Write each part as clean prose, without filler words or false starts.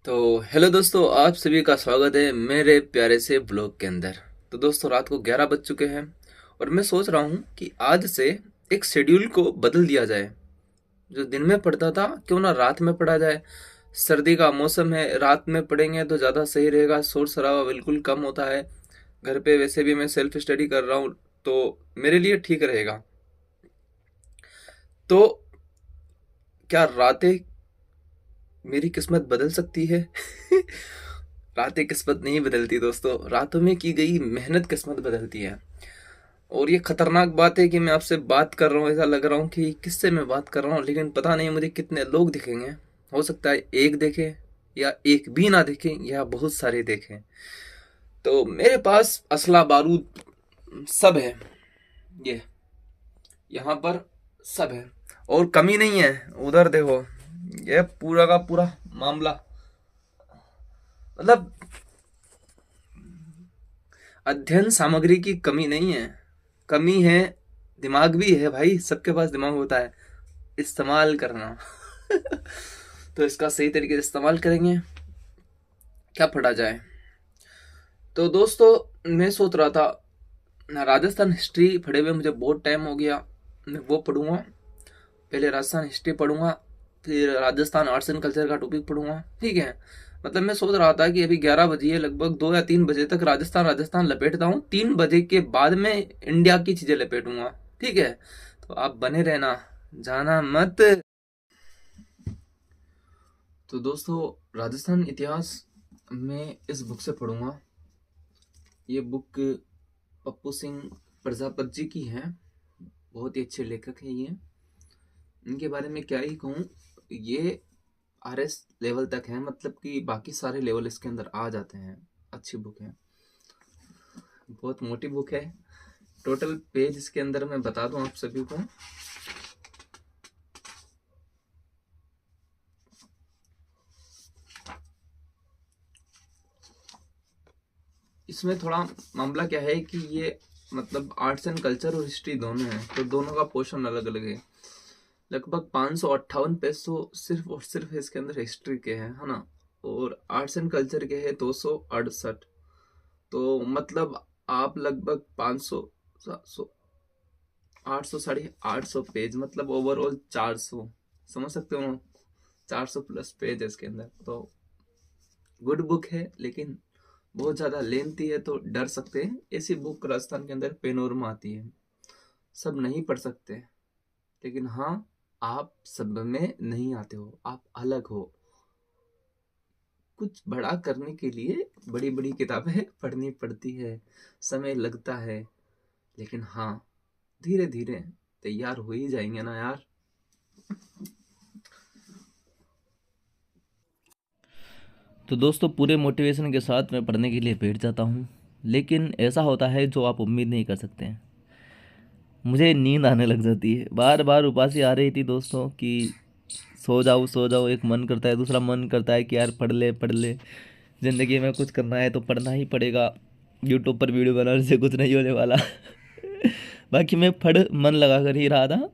तो हेलो दोस्तों, आप सभी का स्वागत है मेरे प्यारे से ब्लॉग के अंदर। तो दोस्तों, रात को 11 बज चुके हैं और मैं सोच रहा हूँ कि आज से एक शेड्यूल को बदल दिया जाए। जो दिन में पढ़ता था क्यों ना रात में पढ़ा जाए। सर्दी का मौसम है, रात में पढ़ेंगे तो ज़्यादा सही रहेगा, शोर शराबा बिल्कुल कम होता है। घर पे वैसे भी मैं सेल्फ स्टडी कर रहा हूँ तो मेरे लिए ठीक रहेगा। तो क्या रातें मेरी किस्मत बदल सकती है? रातें किस्मत नहीं बदलती दोस्तों, रातों में की गई मेहनत किस्मत बदलती है। और ये खतरनाक बात है कि मैं आपसे बात कर रहा हूँ, ऐसा लग रहा हूँ कि किससे मैं बात कर रहा हूँ, लेकिन पता नहीं मुझे कितने लोग दिखेंगे। हो सकता है एक देखे या एक भी ना देखें या बहुत सारे देखें। तो मेरे पास असला बारूद सब है। ये यहाँ पर सब है और कमी नहीं है। उधर देखो, ये पूरा का पूरा मामला, मतलब अध्ययन सामग्री की कमी नहीं है, कमी है दिमाग भी है भाई। सबके पास दिमाग होता है, इस्तेमाल करना। तो इसका सही तरीके से इस्तेमाल करेंगे, क्या पढ़ा जाए। तो दोस्तों, मैं सोच रहा था राजस्थान हिस्ट्री पढ़े हुए मुझे बहुत टाइम हो गया, मैं वो पढ़ूंगा। पहले राजस्थान हिस्ट्री पढ़ूंगा, फिर राजस्थान आर्ट्स एंड कल्चर का टॉपिक पढ़ूंगा, ठीक है। मतलब मैं सोच रहा था कि अभी 11 बजे है, लगभग 2 या 3 बजे तक राजस्थान राजस्थान लपेटता हूँ, 3 बजे के बाद में इंडिया की चीजें लपेटूंगा, ठीक है। तो आप बने रहना, जाना मत। तो दोस्तों, राजस्थान इतिहास मैं इस बुक से पढ़ूंगा। ये बुक पप्पू सिंह प्रजापत जी की है, बहुत ही अच्छे लेखक हैं ये। इनके बारे में क्या ही कहूँ, ये RS लेवल तक है, मतलब कि बाकी सारे लेवल इसके अंदर आ जाते हैं। अच्छी बुक है, बहुत मोटी बुक है। टोटल पेज इसके अंदर मैं बता दूं आप सभी को, इसमें थोड़ा मामला क्या है कि ये मतलब आर्ट्स एंड कल्चर और हिस्ट्री दोनों है, तो दोनों का पोर्शन अलग अलग है। लगभग 558 पेज तो सिर्फ और सिर्फ इसके अंदर हिस्ट्री के हैं, है ना। और आर्ट्स एंड कल्चर के हैं 268। तो मतलब आप लगभग 500 700 800 850 पेज, मतलब ओवरऑल 400, समझ सकते हो। 400 प्लस पेज है इसके अंदर। तो गुड बुक है, लेकिन बहुत ज़्यादा लेंथी है, तो डर सकते हैं। ऐसी बुक राजस्थान के अंदर पेनोरमा आती है, सब नहीं पढ़ सकते। लेकिन हाँ, आप सब में नहीं आते हो, आप अलग हो। कुछ बड़ा करने के लिए बड़ी बड़ी किताबें पढ़नी पड़ती है, समय लगता है, लेकिन हाँ, धीरे धीरे तैयार हो ही जाएंगे ना यार। तो दोस्तों, पूरे मोटिवेशन के साथ मैं पढ़ने के लिए बैठ जाता हूँ, लेकिन ऐसा होता है जो आप उम्मीद नहीं कर सकते हैं। मुझे नींद आने लग जाती है। बार बार उपासी आ रही थी दोस्तों कि सो जाओ। एक मन करता है, दूसरा मन करता है कि यार पढ़ ले। ज़िंदगी में कुछ करना है तो पढ़ना ही पड़ेगा। यूट्यूब पर वीडियो बनाने से कुछ नहीं होने वाला। बाकी मैं पढ़ मन लगा कर ही रहा था।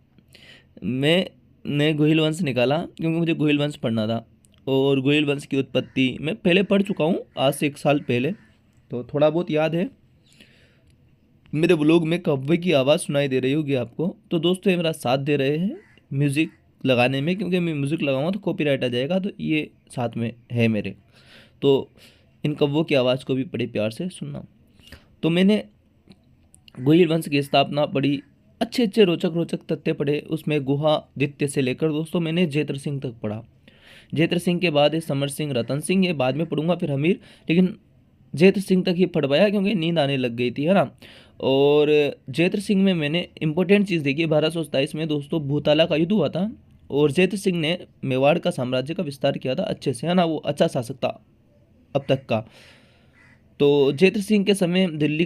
मैंने गुहिल वंश निकाला क्योंकि मुझे गुहिल वंश पढ़ना था। और गुहिल वंश की उत्पत्ति मैं पहले पढ़ चुका हूँ, आज से 1 साल पहले, तो थोड़ा बहुत याद है। मेरे ब्लॉग में कव्वे की आवाज़ सुनाई दे रही होगी आपको। तो दोस्तों, ये मेरा साथ दे रहे हैं म्यूज़िक लगाने में, क्योंकि मैं म्यूज़िक लगाऊंगा तो कॉपीराइट आ जाएगा, तो ये साथ में है मेरे। तो इन कव्वों की आवाज़ को भी बड़े प्यार से सुनना। तो मैंने गोहिल वंश की स्थापना पढ़ी, अच्छे अच्छे रोचक रोचक तथ्य पढ़े उसमें। गुहादित्य से लेकर दोस्तों मैंने जेत्र सिंह तक पढ़ा। जेत्र सिंह के बाद है समर सिंह, रतन सिंह, ये बाद में पढ़ूंगा, फिर हमीर। लेकिन जेत्र सिंह तक ही पढ़ पाया क्योंकि नींद आने लग गई थी, है ना। और जेत्र सिंह में मैंने इंपॉर्टेंट चीज़ देखी। 1227 में दोस्तों भूताला का युद्ध हुआ था, और जेत्र सिंह ने मेवाड़ का साम्राज्य का विस्तार किया था अच्छे से, है ना। वो अच्छा शासक था अब तक का। तो जेत्र सिंह के समय दिल्ली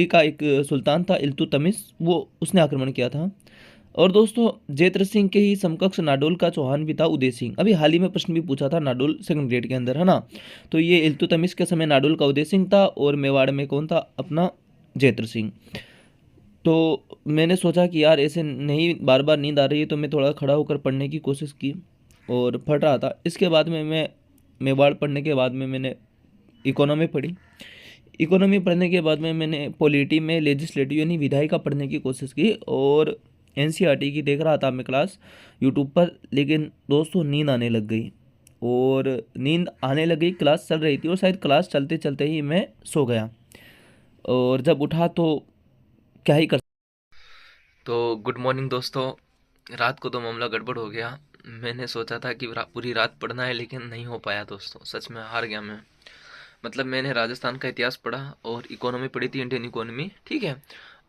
का एक सुल्तान था इल्तुतमिश, वो उसने आक्रमण किया था। और दोस्तों, जेत्र सिंह के ही समकक्ष नाडोल का चौहान भी था उदय सिंह। अभी हाल ही में प्रश्न भी पूछा था नाडोल सेकंड ग्रेड के अंदर, है ना। तो ये इल्तुतमिश के समय नाडोल का उदय सिंह था, और मेवाड़ में कौन था, अपना जेत्र सिंह। तो मैंने सोचा कि यार ऐसे नहीं, बार बार नींद आ रही है, तो मैं थोड़ा खड़ा होकर पढ़ने की कोशिश की। और पढ़ रहा था। इसके बाद में मैं मेवाड़ पढ़ने के बाद में मैंने इकोनॉमी पढ़ी। इकोनॉमी पढ़ने के बाद में मैंने पॉलिटी में लेजिस्लेटिव यानी विधायिका पढ़ने की कोशिश की और एनसीईआरटी की देख रहा था मैं क्लास यूट्यूब पर। लेकिन दोस्तों नींद आने लग गई, और नींद आने लग गई, क्लास चल रही थी और शायद क्लास चलते चलते ही मैं सो गया। और जब उठा तो क्या ही कर। तो गुड मॉर्निंग दोस्तों। रात को तो मामला गड़बड़ हो गया। मैंने सोचा था कि पूरी रात पढ़ना है, लेकिन नहीं हो पाया दोस्तों। सच में हार गया मैं। मतलब मैंने राजस्थान का इतिहास पढ़ा और इकोनॉमी पढ़ी थी, इंडियन इकोनॉमी, ठीक है।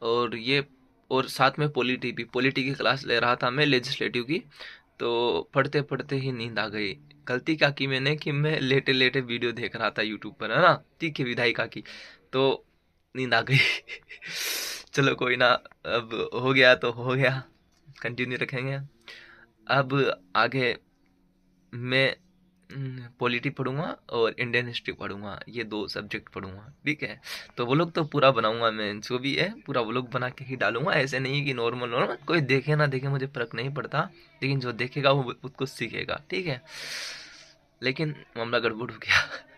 और ये और साथ में पॉलिटी की क्लास ले रहा था मैं, लेजिस्लेटिव की। तो पढ़ते पढ़ते ही नींद आ गई। गलती क्या की मैंने कि मैं लेटे लेटे वीडियो देख रहा था यूट्यूब पर, है ना, ठीक है, विधायिका की। तो नींद आ गई। चलो कोई ना, अब हो गया तो हो गया, कंटिन्यू रखेंगे। अब आगे मैं पॉलिटी पढ़ूंगा और इंडियन हिस्ट्री पढ़ूंगा, ये 2 सब्जेक्ट पढ़ूंगा, ठीक है। तो वो लोग तो पूरा बनाऊंगा मैं, जो भी है पूरा वो लोग बना के ही डालूंगा। ऐसे नहीं कि नॉर्मल नॉर्मल, कोई देखे ना देखे मुझे फर्क नहीं पड़ता, लेकिन जो देखेगा वो खुद कुछ सीखेगा, ठीक है। लेकिन मामला गड़बड़ हो गया।